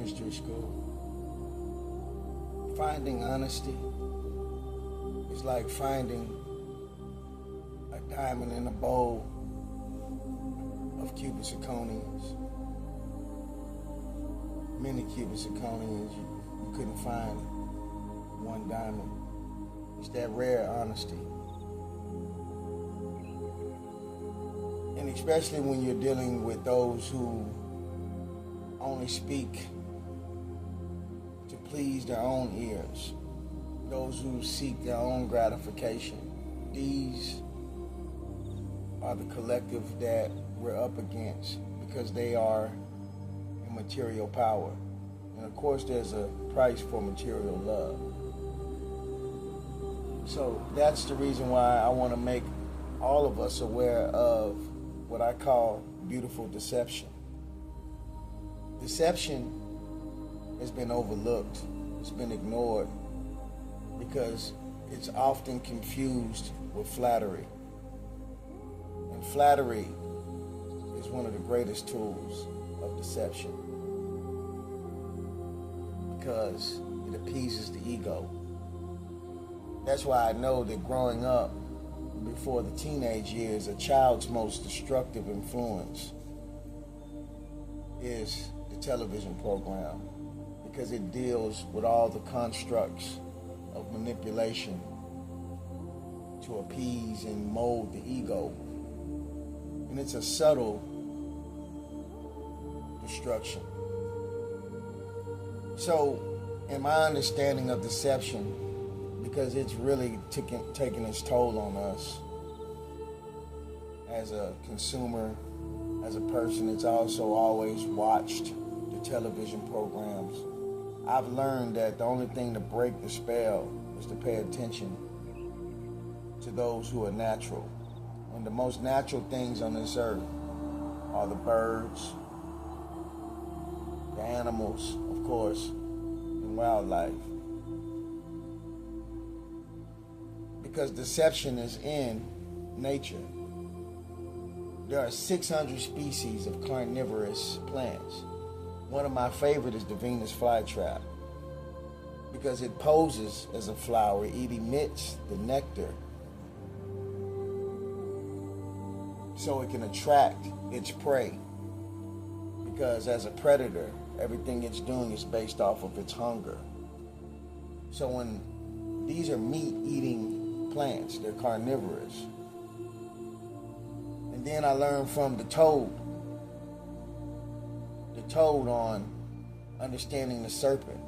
history school. Finding honesty is like finding a diamond in a bowl of cubic zirconians. Many cubic zirconians, you couldn't find one diamond. It's that rare honesty. And especially when you're dealing with those who only speak to please their own ears, those who seek their own gratification. These are the collective that we're up against because they are in material power. And of course, there's a price for material love. So that's the reason why I want to make all of us aware of what I call beautiful deception. Deception has been overlooked, it's been ignored because it's often confused with flattery. And flattery is one of the greatest tools of deception because it appeases the ego. That's why I know that growing up before the teenage years, a child's most destructive influence is the television program because it deals with all the constructs of manipulation to appease and mold the ego. And it's a subtle destruction. So, in my understanding of deception, because it's really taking its toll on us as a consumer, as a person that's also always watched the television programs, I've learned that the only thing to break the spell is to pay attention to those who are natural. And the most natural things on this earth are the birds, the animals, of course, and wildlife. Because deception is in nature. There are 600 species of carnivorous plants. One of my favorite is the Venus flytrap because it poses as a flower. It emits the nectar so it can attract its prey because as a predator, everything it's doing is based off of its hunger. So when these are meat-eating plants, they're carnivorous. And then I learned from the toad on understanding the serpent.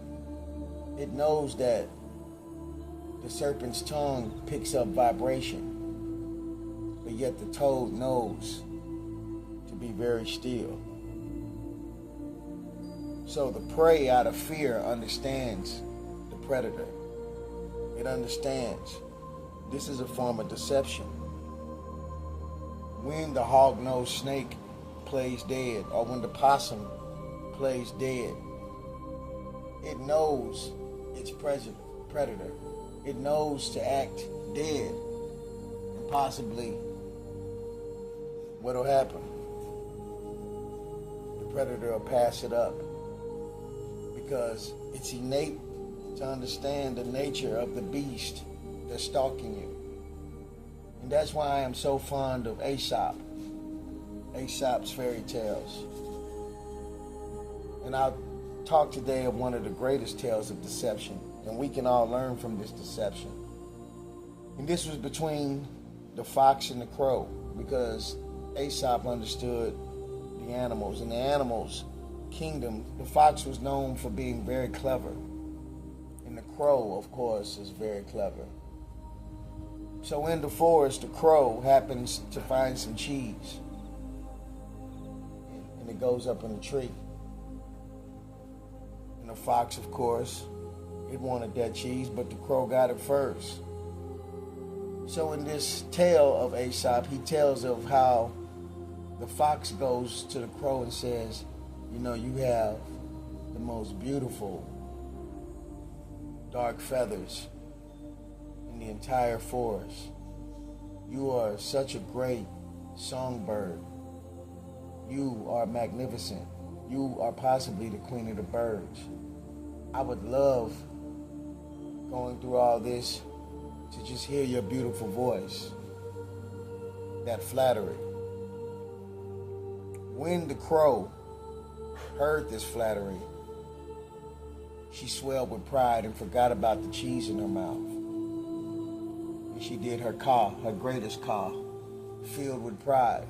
It knows that the serpent's tongue picks up vibration, but yet the toad knows to be very still. So the prey out of fear understands the predator. It understands this is a form of deception. When the hog-nosed snake plays dead, or when the possum plays dead, it knows its predator. It knows to act dead, and possibly what'll happen? The predator will pass it up because it's innate to understand the nature of the beast that's stalking you. And that's why I am so fond of Aesop's fairy tales. And I'll talk today of one of the greatest tales of deception, and we can all learn from this deception. And this was between the fox and the crow, because Aesop understood the animals. In the animals' kingdom, the fox was known for being very clever, and the crow, of course, is very clever. So in the forest, the crow happens to find some cheese, and it goes up in a tree. And the fox, of course, it wanted that cheese, but the crow got it first. So in this tale of Aesop, he tells of how the fox goes to the crow and says, you know, you have the most beautiful dark feathers in the entire forest. You are such a great songbird. You are magnificent. You are possibly the queen of the birds. I would love going through all this to just hear your beautiful voice. That flattery. When the crow heard this flattery, she swelled with pride and forgot about the cheese in her mouth. And she did her caw, her greatest caw, filled with pride.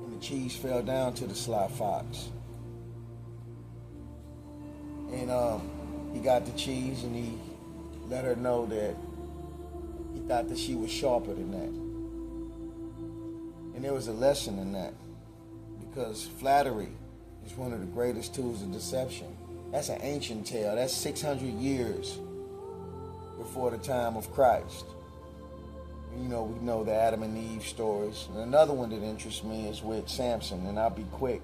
And the cheese fell down to the sly fox. And he got the cheese and he let her know that he thought that she was sharper than that. And there was a lesson in that, because flattery is one of the greatest tools of deception. That's an ancient tale. That's 600 years before the time of Christ. You know, we know the Adam and Eve stories. And another one that interests me is with Samson, and I'll be quick.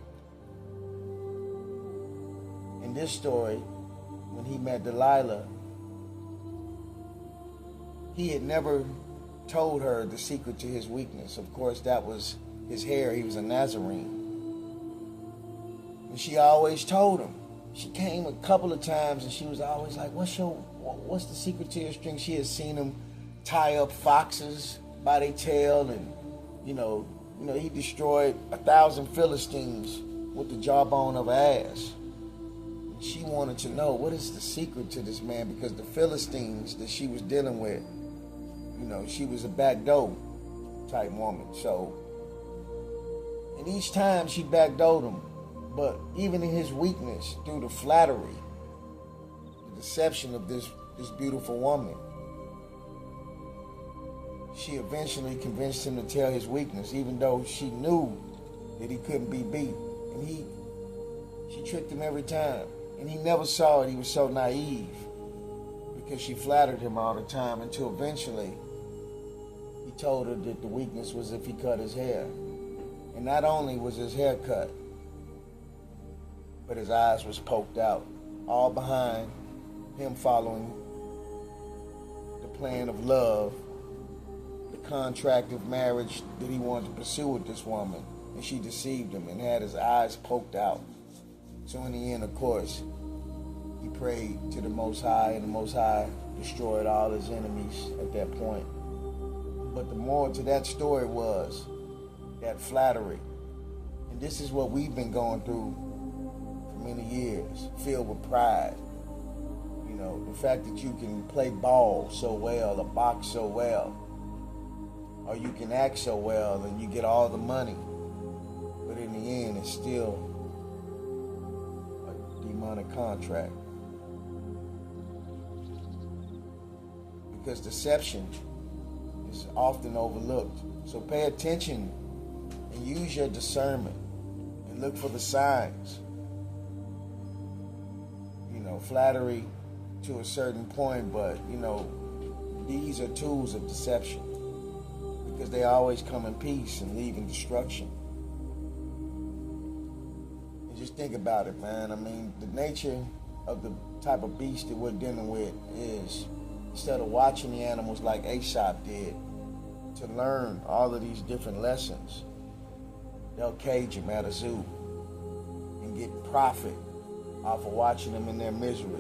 In this story, when he met Delilah, he had never told her the secret to his weakness. Of course, that was his hair. He was a Nazarene. And she always told him. She came a couple of times and she was always like, what's the secret to your strength? She had seen him tie up foxes by their tail, and you know, he destroyed 1,000 Philistines with the jawbone of an ass. And she wanted to know, what is the secret to this man? Because the Philistines that she was dealing with, she was a backdoor type woman. So, and each time she backdoored him, but even in his weakness, through the flattery, the deception of this beautiful woman, she eventually convinced him to tell his weakness, even though she knew that he couldn't be beat. And she tricked him every time. And he never saw it. He was so naive, because she flattered him all the time, until eventually he told her that the weakness was if he cut his hair. And not only was his hair cut, but his eyes was poked out, all behind him following the plan of love, the contract of marriage that he wanted to pursue with this woman. And she deceived him and had his eyes poked out. So in the end, of course, he prayed to the Most High, and the Most High destroyed all his enemies at that point. But the moral to that story was that flattery. And this is what we've been going through for many years, filled with pride. The fact that you can play ball so well, or box so well, or you can act so well and you get all the money. But in the end, it's still a demonic contract. Because deception is often overlooked. So pay attention and use your discernment and look for the signs. Flattery to a certain point, but these are tools of deception, because they always come in peace and leave in destruction. And just think about it, man. I mean, the nature of the type of beast that we're dealing with is, instead of watching the animals like Aesop did to learn all of these different lessons, they'll cage them at a zoo and get profit off of watching them in their misery.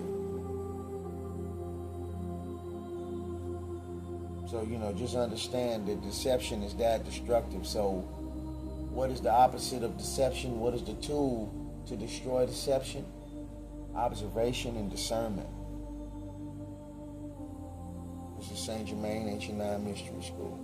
So, just understand that deception is that destructive. So, what is the opposite of deception? What is the tool to destroy deception? Observation and discernment. This is Saint Germain, Ancient Nine Mystery School.